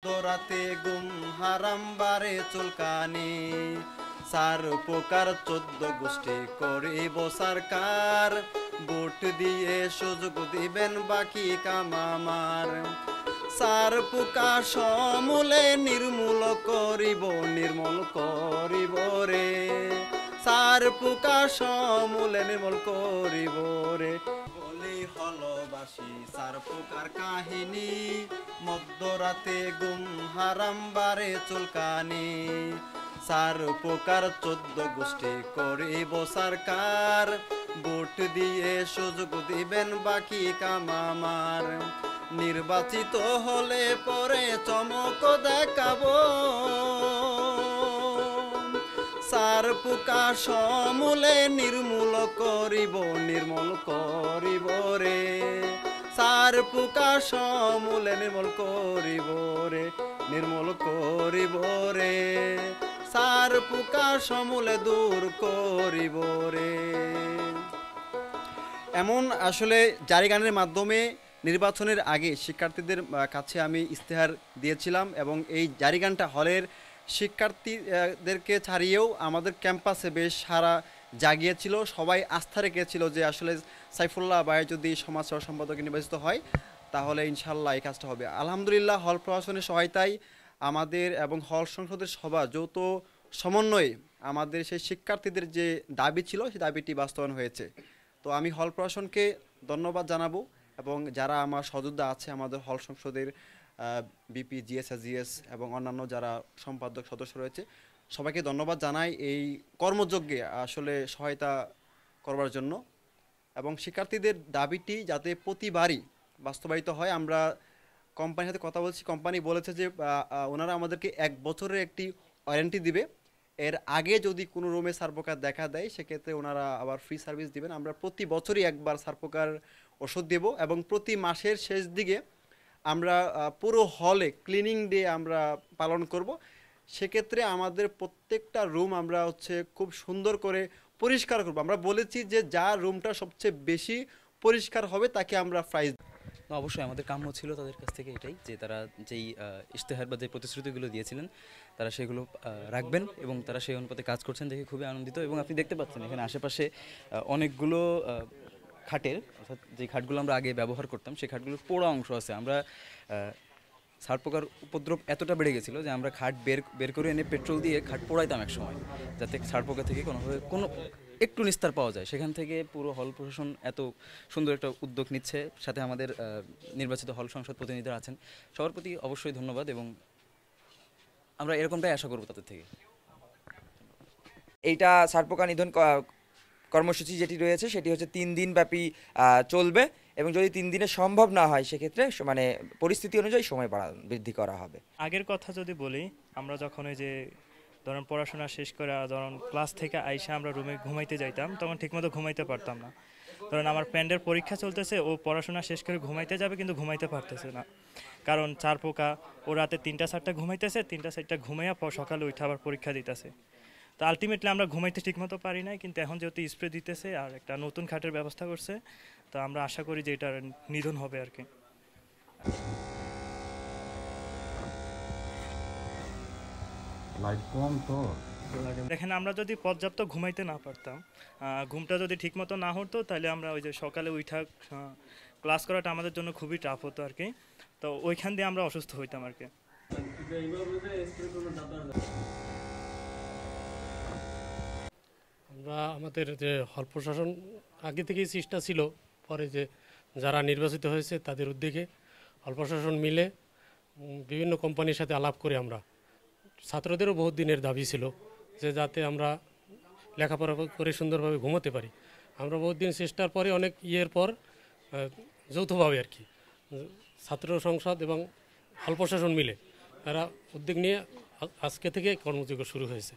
দোরাতে গুম হারাম বারে চুলকানি সার প্রকার 14 গোষ্ঠী করিব সরকার ভোট দিয়ে সুযোগ দিবেন বাকি কামামার সার পোকা সমূলে নির্মূল করিব রে সার পোকা সমূলে নির্মূল করিব রে বলি হলবাসি সার পোকার কাহিনী মধ্যরাতে গুম হারাম বারে চুলকানি সার পোকার 14 গোষ্ঠী করিব সরকার ভোট দিয়ে সুযোগ দিবেন বাকি কামামার নির্বাচিত হলে পরে চমক দেখাবো সার পোকা সমূলে নির্মূল করিব রে সার পোকা সমূলে নির্মূল করিব রে সার পোকা সমূলে দূর করিব রে। এমন আসলে জারি গানের মাধ্যমে নির্বাচনের আগে শিক্ষার্থীদের কাছে আমি ইস্তেহার দিয়েছিলাম এবং এই জারি গানটা হলের শিক্ষার্থীদেরকে ছাড়িয়েও আমাদের ক্যাম্পাসে বেশ সারা জাগিয়েছিল। সবাই আস্থা রেখেছিল যে আসলে সাইফুল্লাহ ভাই যদি সমাজ সেবা সম্পাদক নির্বাচিত হয় তাহলে ইনশাল্লাহ এই কাজটা হবে। আলহামদুলিল্লাহ হল প্রশাসনের সহায়তায় আমাদের এবং হল সংসদের সভা যৌথ সমন্বয়ে আমাদের সেই শিক্ষার্থীদের যে দাবি ছিল সেই দাবিটি বাস্তবায়ন হয়েছে। তো আমি হল প্রশাসনকে ধন্যবাদ জানাবো এবং যারা আমার সহযোদ্ধা আছে আমাদের হল সংসদের বিপি জিএস জিএস এবং অন্যান্য যারা সম্পাদক সদস্য রয়েছে সবাইকে ধন্যবাদ জানাই এই কর্মযজ্ঞে আসলে সহায়তা করবার জন্য এবং শিক্ষার্থীদের দাবিটি যাতে প্রতিবারই বাস্তবায়িত হয়। আমরা কোম্পানির সাথে কথা বলছি, কোম্পানি বলেছে যে ওনারা আমাদেরকে 1 বছরের একটি ওয়ারেন্টি দিবে, এর আগে যদি কোনো রুমে সারপোকা দেখা দেয় সেক্ষেত্রে ওনারা আবার ফ্রি সার্ভিস দিবেন। আমরা প্রতি বছরই একবার সারপোকার ওষুধ দেব এবং প্রতি মাসের শেষ দিকে আমরা পুরো হলে ক্লিনিং ডে আমরা পালন করব। সেক্ষেত্রে আমাদের প্রত্যেকটা রুম আমরা খুব সুন্দর করে পরিষ্কার করব। আমরা বলেছি যে যার রুমটা সবচেয়ে বেশি পরিষ্কার হবে তাকে আমরা প্রাইজ। অবশ্যই আমাদের কাম্য ছিল তাদের কাছ থেকে এটাই যে তারা যেই ইশতেহার বা যে প্রতিশ্রুতিগুলো দিয়েছিলেন তারা সেগুলো রাখবেন এবং তারা সেই অনুপাতে কাজ করছেন দেখে খুবই আনন্দিত। এবং আপনি দেখতে পাচ্ছেন এখানে আশেপাশে অনেকগুলো খাটের, অর্থাৎ যে খাটগুলো আমরা আগে ব্যবহার করতাম সেই খাটগুলোর পোড়া অংশ আছে। আমরা সারপোকার উপদ্রব এতটা বেড়ে গেছিলো যে আমরা খাট বের করে এনে পেট্রোল দিয়ে খাট পোড়াইতাম এক সময়, যাতে সারপোকা থেকে কোনোভাবে কোনো একটু নিস্তার পাওয়া যায়। সেখান থেকে পুরো হল প্রশাসন এত সুন্দর একটা উদ্যোগ নিচ্ছে, সাথে আমাদের নির্বাচিত হল সংসদ প্রতিনিধিরা আছেন, সবার প্রতি অবশ্যই ধন্যবাদ এবং আমরা এরকমটাই আশা করব তাদের থেকে। এইটা সারপোকা নিধন কর্মসূচি যেটি রয়েছে সেটি হচ্ছে 3 দিন ব্যাপী চলবে এবং যদি 3 দিনে সম্ভব না হয় সেক্ষেত্রে মানে পরিস্থিতি অনুযায়ী সময় বৃদ্ধি করা হবে। আগের কথা যদি বলি, আমরা যখন ওই যে ধরুন পড়াশোনা শেষ করে ধরুন ক্লাস থেকে আইসা আমরা রুমে ঘুমাইতে যাইতাম, তখন ঠিকমতো ঘুমাইতে পারতাম না। ধরুন আমার ফ্রেন্ডের পরীক্ষা চলতেছে, ও পড়াশোনা শেষ করে ঘুমাইতে যাবে কিন্তু ঘুমাইতে পারতেছে না, কারণ সারপোকা ও রাতে 3টা 4টা ঘুমাইতেছে, 3টা 4টা ঘুমাইয়া সকালে উঠে আবার পরীক্ষা দিতেছে। তো আলটিমেটলি আমরা ঘুমাইতে ঠিকমতো পারি নাই, কিন্তু এখন যেহেতু স্প্রে দিতেছে আর একটা নতুন খাটের ব্যবস্থা করছে, তো আমরা আশা করি যে এটার নিধন হবে আর কি। দেখেন আমরা যদি পর্যাপ্ত ঘুমাইতে না পারতাম, ঘুমটা যদি ঠিকমতো না হতো, তাহলে আমরা ওই যে সকালে উঠা ক্লাস করাটা আমাদের জন্য খুবই টাফ হতো আর কি। তো ওইখান দিয়ে আমরা অসুস্থ হইতাম আর কি। আমরা আমাদের যে হল প্রশাসন আগে থেকেই চেষ্টা ছিল, পরে যে যারা নির্বাচিত হয়েছে তাদের উদ্যোগে হল প্রশাসন মিলে বিভিন্ন কোম্পানির সাথে আলাপ করে আমরা ছাত্রদেরও বহুত দিনের দাবি ছিল যে যাতে আমরা লেখাপড়া করে সুন্দরভাবে ঘুমোতে পারি। আমরা বহুত দিন চেষ্টার পরে অনেক ইয়ের পর যৌথভাবে আর কি ছাত্র সংসদ এবং হল প্রশাসন মিলে তারা উদ্যোগ নিয়ে আজকে থেকে কর্মযোগ্য শুরু হয়েছে।